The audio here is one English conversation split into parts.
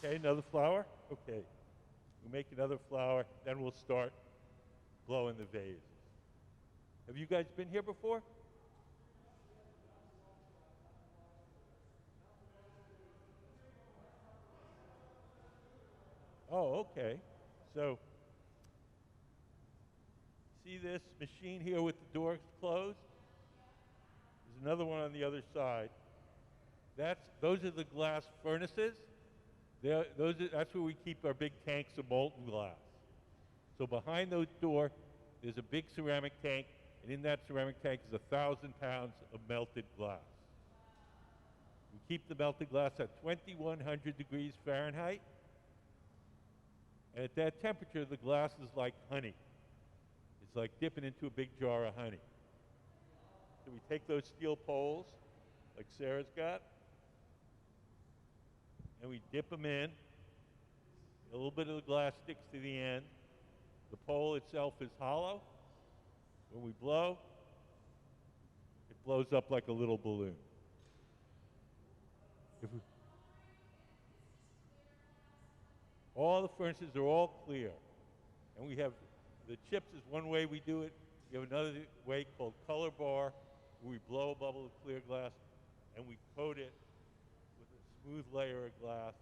Okay, another flower? Okay. We'll make another flower, then we'll start blowing the vase. Have you guys been here before? Oh, okay. So, see this machine here with the doors closed? There's another one on the other side. Those are the glass furnaces. That's where we keep our big tanks of molten glass. So behind those doors, there's a big ceramic tank, and in that ceramic tank is 1,000 pounds of melted glass. We keep the melted glass at 2,100 degrees Fahrenheit, and at that temperature, the glass is like honey. It's like dipping into a big jar of honey. So we take those steel poles, like Sarah's got, and we dip them in. A little bit of the glass sticks to the end. The pole itself is hollow. When we blow, it blows up like a little balloon. All the furnaces are all clear. And we have, the chips is one way we do it. We have another way called color bar, where we blow a bubble of clear glass and we coat it with a smooth layer of glass.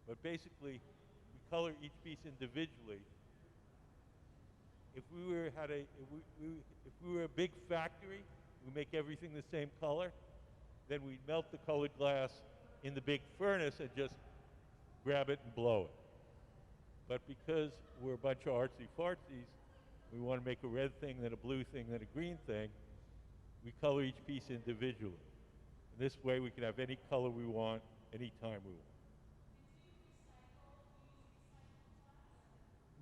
But basically, we color each piece individually. If we were a big factory, we make everything the same color, then we melt the colored glass in the big furnace and just grab it and blow it. But because we're a bunch of artsy fartsies, we want to make a red thing, then a blue thing, then a green thing, we color each piece individually. And this way we can have any color we want, anytime we want.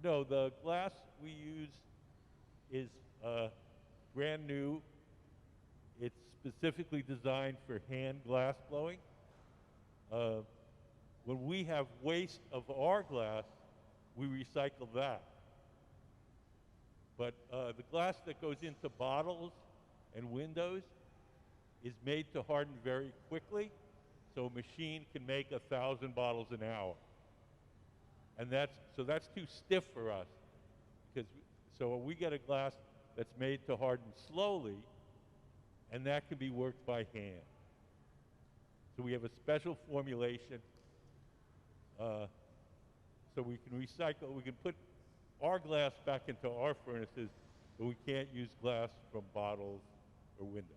No, the glass we use is brand new. It's specifically designed for hand glass blowing. When we have waste of our glass, we recycle that. But the glass that goes into bottles and windows is made to harden very quickly, so a machine can make 1,000 bottles an hour. And that's too stiff for us. So we get a glass that's made to harden slowly, and that can be worked by hand. So we have a special formulation, so we can recycle. We can put our glass back into our furnaces, but we can't use glass from bottles or windows.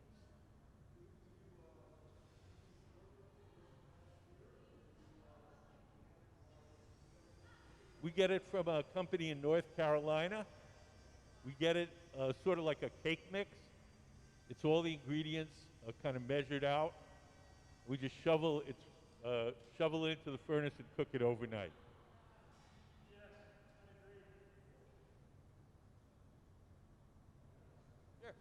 We get it from a company in North Carolina. We get it sort of like a cake mix. It's all the ingredients kind of measured out. We just shovel it into the furnace and cook it overnight. Sure.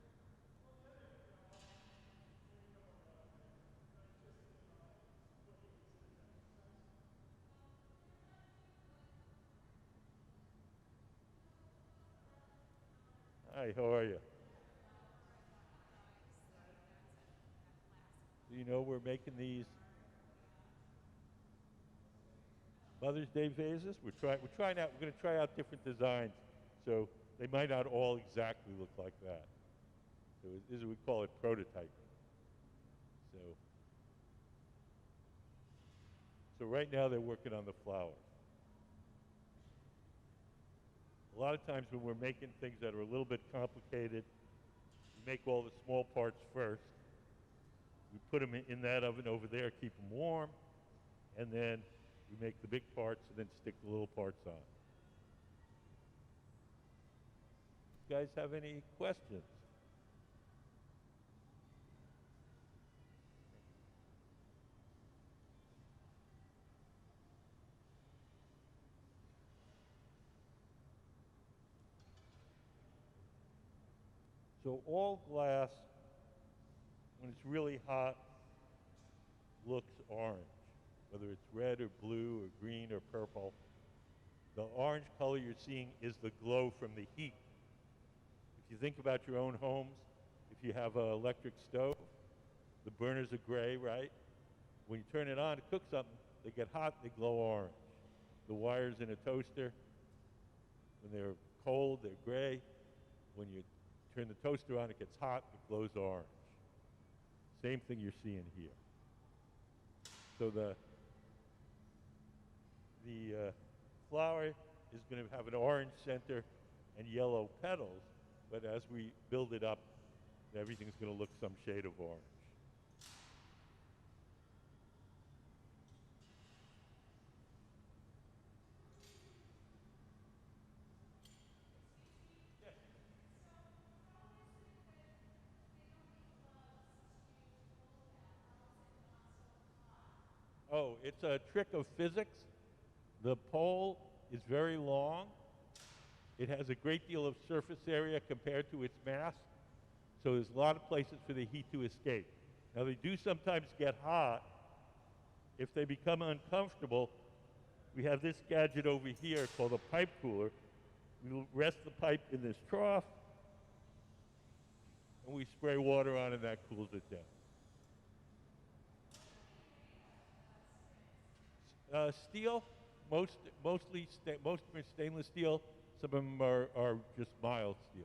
Hi, how are you? You know, we're making these Mother's Day vases. We're going to try out different designs. So they might not all exactly look like that. So this is, we call it prototyping. So, so right now they're working on the flowers. A lot of times when we're making things that are a little bit complicated, we make all the small parts first. We put them in that oven over there, keep them warm, and then we make the big parts and then stick the little parts on. You guys have any questions? So all glass, when it's really hot, looks orange, whether it's red or blue or green or purple. The orange color you're seeing is the glow from the heat. If you think about your own homes, if you have an electric stove, the burners are gray, right? When you turn it on to cook something, they get hot, they glow orange. The wires in a toaster, when they're cold, they're gray. When you turn the toaster on, it gets hot, it glows orange. Same thing you're seeing here. So the flower is going to have an orange center and yellow petals, but as we build it up, everything's going to look some shade of orange. Oh, it's a trick of physics. The pole is very long. It has a great deal of surface area compared to its mass, so there's a lot of places for the heat to escape. Now, they do sometimes get hot. If they become uncomfortable, we have this gadget over here called a pipe cooler. We'll rest the pipe in this trough, and we spray water on, and that cools it down. Steel, most of them are stainless steel. Some of them are just mild steel.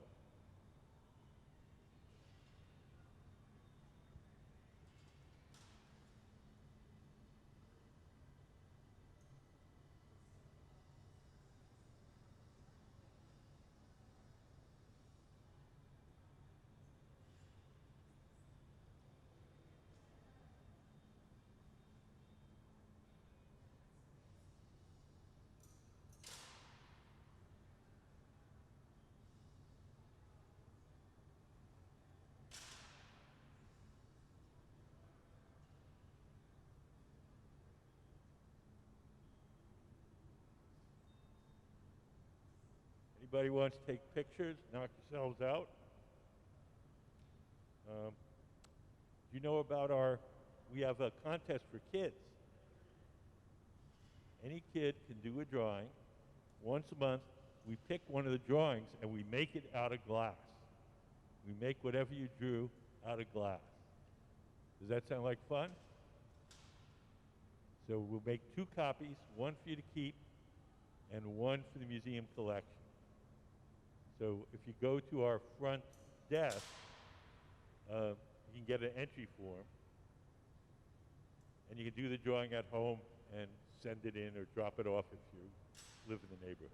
Anybody wants to take pictures, knock yourselves out. Do you know about we have a contest for kids. Any kid can do a drawing. Once a month, we pick one of the drawings and we make it out of glass. We make whatever you drew out of glass. Does that sound like fun? So we'll make 2 copies, one for you to keep and one for the museum collection. So if you go to our front desk, you can get an entry form, and you can do the drawing at home and send it in or drop it off if you live in the neighborhood.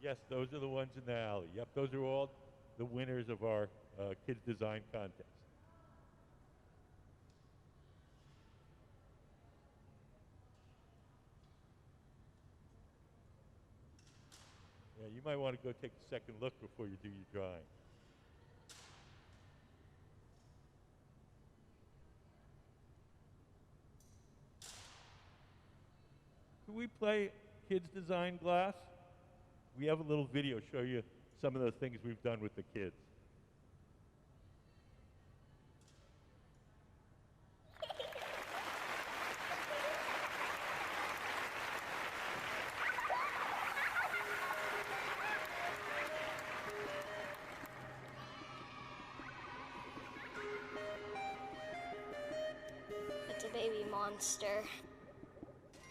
Yes, those are the ones in the alley. Yep, those are all the winners of our Kids Design Contest. Yeah, you might want to go take a second look before you do your drawing. Can we play Kids Design Glass? We have a little video show you some of the things we've done with the kids. It's a baby monster.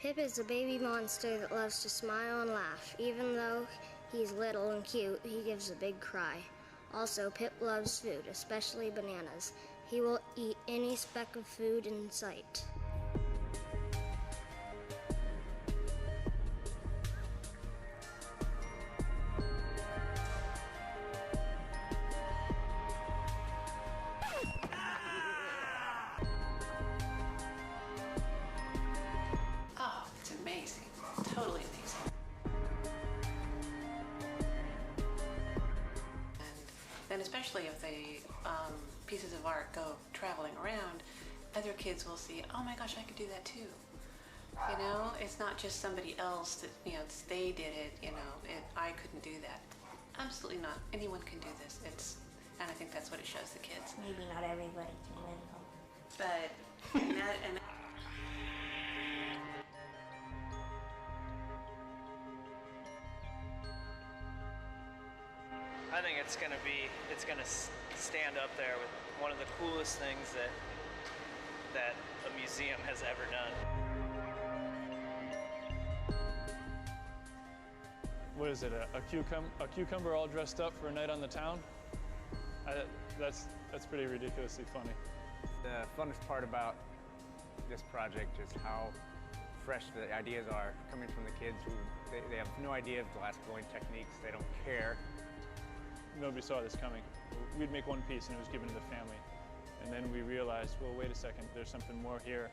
Pip is a baby monster that loves to smile and laugh. Even though he's little and cute, he gives a big cry. Also, Pip loves food, especially bananas. He will eat any speck of food in sight. Totally amazing. And then especially if the pieces of art go traveling around, other kids will see, oh my gosh, I could do that too. You know, it's not just somebody else that, you know, they did it, you know, I couldn't do that. Absolutely not. Anyone can do this. And I think that's what it shows the kids. Maybe not everybody can win though. But, and I think it's gonna stand up there with one of the coolest things that a museum has ever done. what is it, a cucumber all dressed up for a night on the town? That's pretty ridiculously funny. The funnest part about this project is how fresh the ideas are coming from the kids who they have no idea of glass blowing techniques. They don't care. Nobody saw this coming. We'd make one piece and it was given to the family. And then we realized, well, wait a second, there's something more here.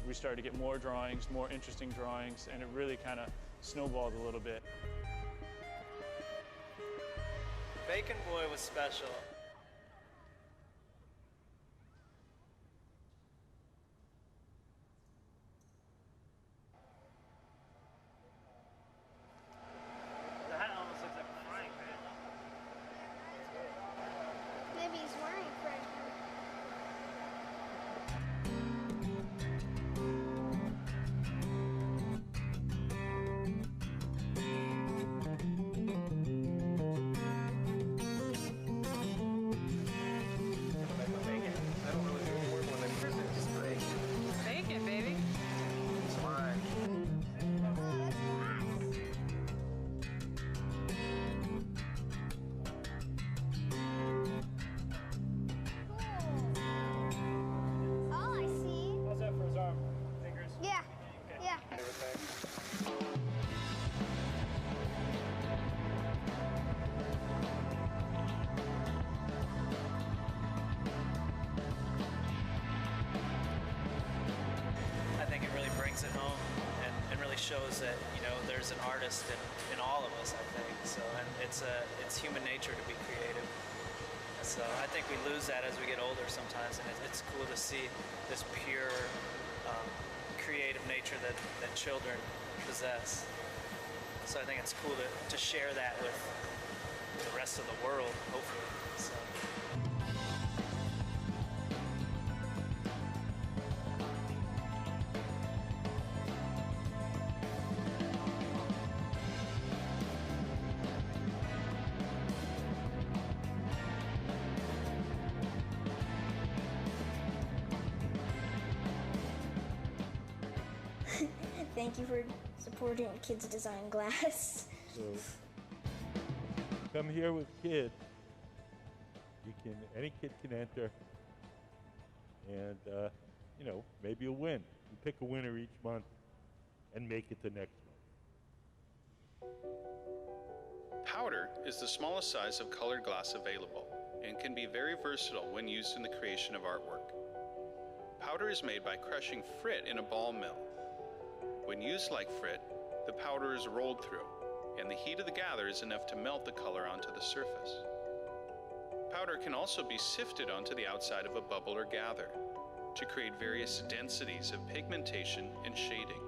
We started to get more drawings, more interesting drawings, and it really kind of snowballed a little bit. Bacon Boy was special. The hat almost looks like a frying pan. Maybe he's wearing a frying pan. Bacon, baby. All I see. How's that for his arm? Fingers? Yeah. Yeah. I think it really brings it home and really shows that, you know, there's an artist in all of us, I think. So, and it's human nature to be creative. So I think we lose that as we get older sometimes, and it's cool to see this pure creative nature that children possess. So I think it's cool to share that with the rest of the world, hopefully. So. Thank you for supporting Kids Design Glass. So come here with kids. Any kid can enter, and you know, maybe you'll win. You pick a winner each month and make it the next month. Powder is the smallest size of colored glass available and can be very versatile when used in the creation of artwork. Powder is made by crushing frit in a ball mill. When used like frit, the powder is rolled through, and the heat of the gather is enough to melt the color onto the surface. Powder can also be sifted onto the outside of a bubble or gather to create various densities of pigmentation and shading.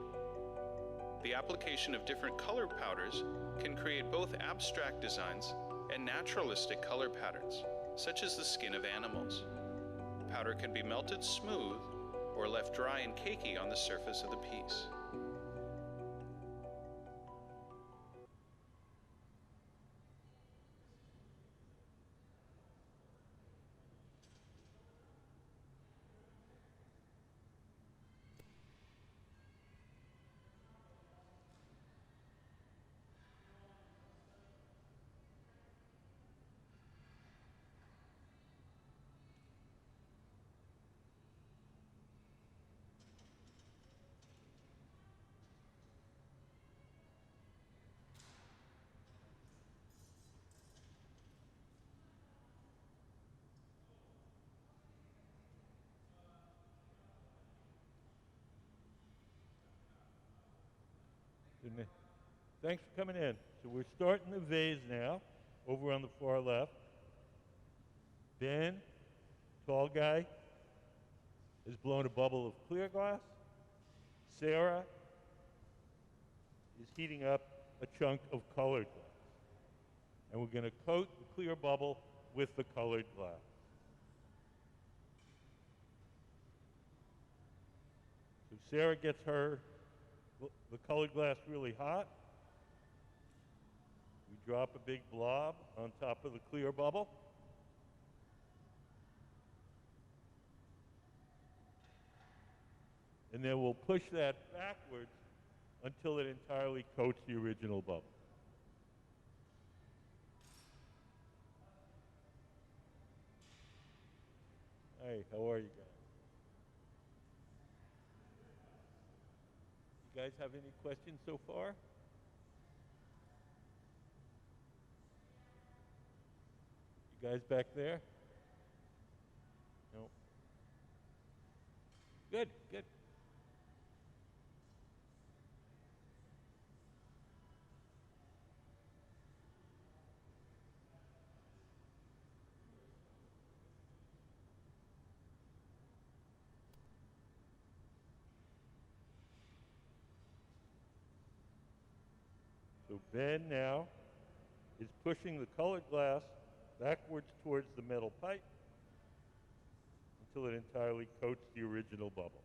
The application of different color powders can create both abstract designs and naturalistic color patterns, such as the skin of animals. Powder can be melted smooth or left dry and cakey on the surface of the piece. Thanks for coming in. So we're starting the vase now, over on the far left. Ben, tall guy, is blowing a bubble of clear glass. Sarah is heating up a chunk of colored glass. And we're going to coat the clear bubble with the colored glass. So Sarah gets the colored glass really hot. We drop a big blob on top of the clear bubble. And then we'll push that backwards until it entirely coats the original bubble. Hi, how are you guys? You guys have any questions so far? You guys back there? No. Good, good. So Ben now is pushing the colored glass backwards towards the metal pipe until it entirely coats the original bubble.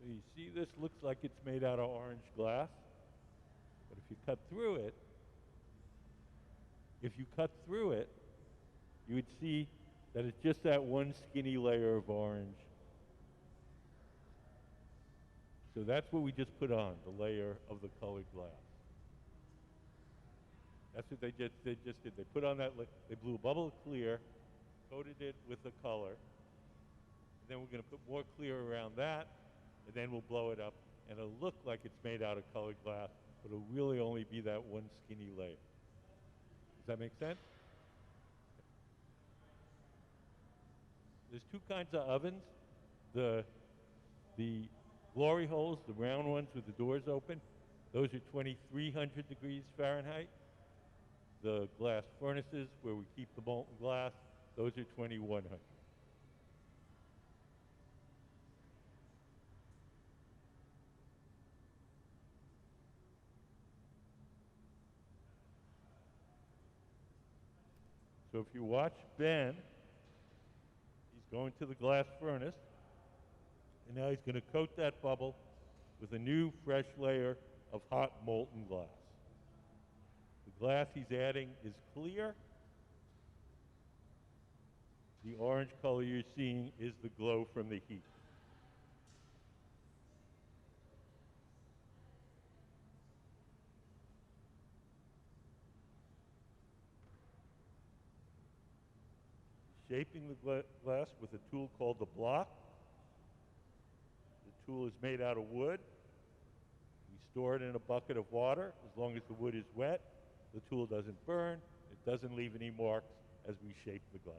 So you see this looks like it's made out of orange glass, but if you cut through it, you would see that it's just that one skinny layer of orange. So that's what we just put on, the layer of the colored glass. That's what they just did. They put on that, they blew a bubble of clear, coated it with the color, and then we're going to put more clear around that, and then we'll blow it up, and it'll look like it's made out of colored glass, but it'll really only be that one skinny layer. Does that make sense? There's two kinds of ovens. The glory holes, the round ones with the doors open, those are 2,300 degrees Fahrenheit. The glass furnaces where we keep the molten glass, those are 2,100. So if you watch Ben, he's going to the glass furnace, and now he's going to coat that bubble with a new fresh layer of hot molten glass. The glass he's adding is clear. The orange color you're seeing is the glow from the heat. Shaping the glass with a tool called the block. The tool is made out of wood. We store it in a bucket of water. As long as the wood is wet, the tool doesn't burn. It doesn't leave any marks as we shape the glass.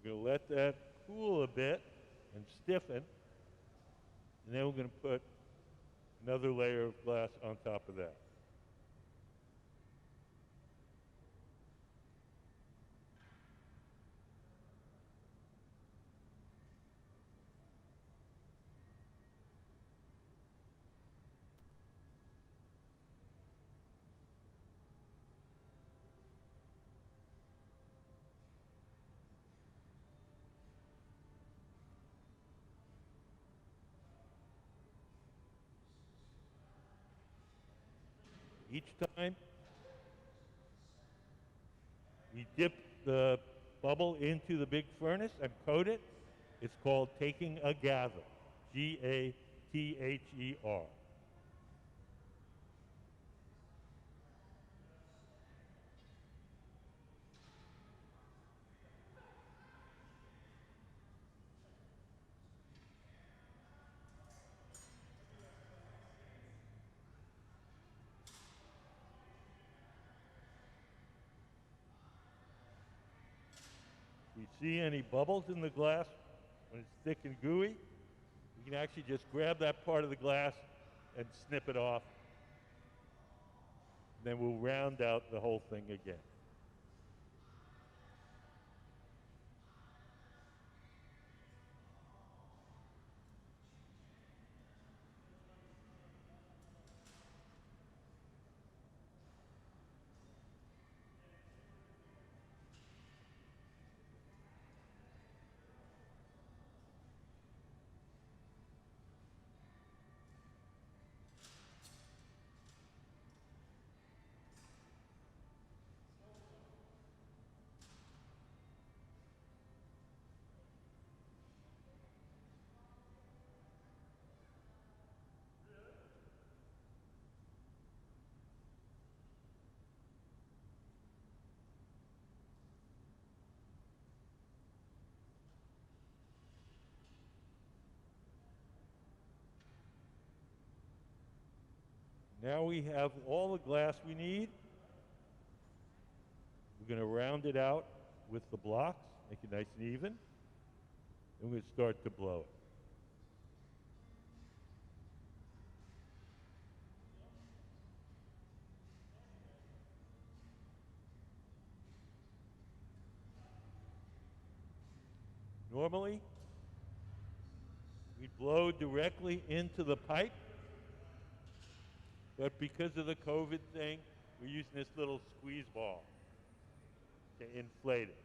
We're going to let that cool a bit and stiffen, and then we're going to put another layer of glass on top of that. each time we dip the bubble into the big furnace and coat it, it's called taking a gather. Gather. If we see any bubbles in the glass when it's thick and gooey, we can actually just grab that part of the glass and snip it off. Then we'll round out the whole thing again. Now we have all the glass we need. We're going to round it out with the blocks, make it nice and even. And we're going to start to blow it. Normally, we blow directly into the pipe, but because of the COVID thing, we're using this little squeeze ball to inflate it.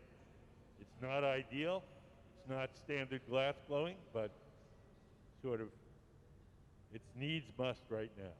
It's not ideal. It's not standard glass blowing, but sort of, it's needs must right now.